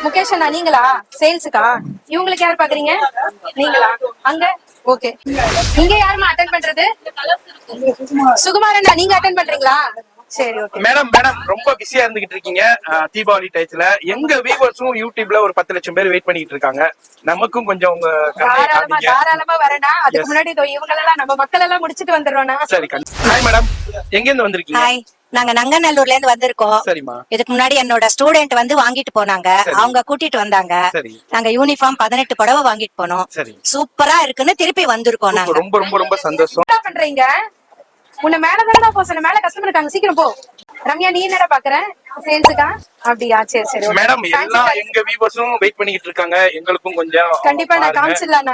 முகேஷ் அண்ணா நீங்களா சேல்ஸுக்கா? இவங்களுக்கு யார் பாக்குறீங்க? நீங்களா? அங்க ஓகே. இங்க யாருமா அட்டென்ட் பண்றது? சுகுமார் அண்ணா நீங்க அட்டென்ட் பண்றீங்களா? சரி ஓகே. மேடம் ரொம்ப பிஸியா இருந்துகிட்டு இருக்கீங்க தீபாவளி டயத்துல. எங்க வியூவர்ஸும் யூடியூப்ல ஒரு 10 லட்சம் பேர் வெயிட் பண்ணிட்டு இருக்காங்க. நமக்கும் கொஞ்சம் உங்க தாராளமா வரேனா. அதுக்கு முன்னாடி இவங்க எல்லாம் நம்ம மக்கள் எல்லாம் முடிச்சிட்டு வந்துடுறோம்னா. சரி. ஹாய் மேடம், எங்க இருந்து வந்திருக்கீங்க? ஹாய், நாங்க நங்கநல்லூர்ல இருந்து வந்திருக்கோம். சரிமா. இதுக்கு முன்னாடி என்னோட ஸ்டூடெண்ட் வந்து வாங்கிட்டு போனாங்க, அவங்க கூட்டிட்டு வந்தாங்க. நாங்க யூனிஃபார்ம் 18 புடவை வாங்கிட்டு போனோம். சூப்பரா இருக்குன்னு திருப்பி வந்திருக்கோம். நாங்க ரொம்ப ரொம்ப ரொம்ப சந்தோஷம். என்ன பண்றீங்க? உன்னை மேலதானடா போ சொன்ன, மேல கஸ்டமர் இருக்காங்க, சீக்கிரம் போ. ரம்யா நீ என்னடா பாக்குற? சேல்ஸுக்கா? அப்படியா? சரி சரி மேடம், எல்லாம் எங்க வியூவர்ஸும் வெயிட் பண்ணிட்டு இருக்காங்க. எங்களுக்கும் கொஞ்சம் கண்டிப்பா நான் காமிச்சிடலாம்.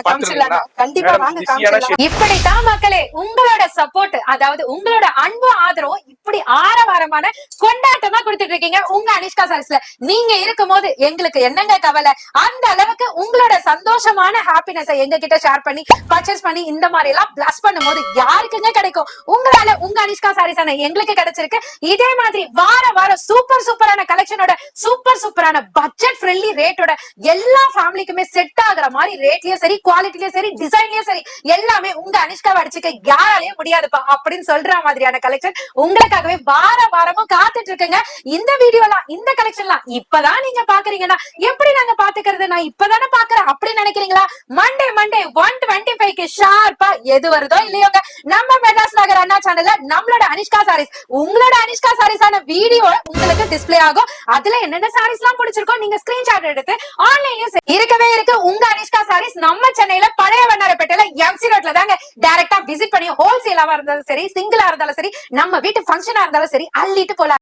கண்டிப்பா வாங்க காமிச்சிடலாம். இப்படித்தான் மக்களே உங்களோட சப்போர்ட், அதாவது உங்களோட அன்பு ஆதரவும் இப்படி ஆரவாரமான கொண்டாட்டமா கொடுத்துட்டு இருக்கீங்க உங்க அனிஷ்கா சாரீஸ்ல. நீங்க இருக்கும் போது எங்களுக்கு என்னங்க கவலை? அந்த அளவுக்கு உங்களோட சந்தோஷமான ஹாப்பினஸ் எங்க கிட்ட ஷேர் பண்ணி பர்ச்சேஸ் பண்ணி இந்த மாதிரி எல்லாம் பிளஸ் பண்ணும் போது யாருக்குங்க கிடைக்கும்? உங்களால உங்க அனிஷ்கா சாரீஸ் எங்களுக்கு கிடைச்சிருக்கு. இதே மாதிரி வார வாரம் சூப்பரான கலெக்ஷனோட சூப்பரான பட்ஜெட் ஃப்ரெண்ட்லி ரேட்டோட எல்லா ஃபேமிலிக்குமே செட் ஆகுற மாதிரி ரேட்லயும் சரி, குவாலிட்டிலயும் சரி, டிசைன்லயும் சரி, எல்லாமே உங்க அனிஷ்காவை அடிச்சுக்க யாராலையும் முடியாதுப்பா அப்படின்னு சொல்ற மாதிரியான கலெக்ஷன் உங்களுக்காகவே வாரமும் காத்துட்டு இருக்குங்க. இந்த வீடியோலாம் இந்த கலெக்ஷன்லாம் இப்பதான் நீங்க பாக்குறீங்கன்னா எப்படி நாங்க பாத்துக்கிறது? நான் இப்பதானே பாக்குறேன் அப்படின்னு நினைக்கிறீங்களா? மண்டே 125க்கு ஷார்ப்பா எது வருதோ இல்லையோங்க, நம்ம மெட்ராஸ் நகர் அண்ணா சேனல்ல நம்மளோட அனிஷ்கா சாரீஸ், உங்களோட அனிஷ்கா சாரீஸான வீடியோ உங்களுக்கு டிஸ்ப்ளே ஆகும். அதுல என்னென்ன சாரீஸ் எல்லாம் பிடிச்சிருக்கோ நீங்க ஸ்கிரீன்ஷாட் எடுத்து ஆன்லைன்லயும் இருக்கவே இருக்கு. உங்க அனிஷ்கா சாரீஸ் நம்ம சென்னையில பழைய வண்ணாரப்பேட்டையில எம்சி ரோட்ல தாங்க. டைரக்டா விசிட் பண்ணி ஹோல்சேலாவா இருந்தாலும் சரி, சிங்கிளா இருந்தாலும் சரி, நம்ம வீட்டு ஃபங்க்ஷனா இருந்தாலும் சரி, அள்ளிட்டு போலாம்.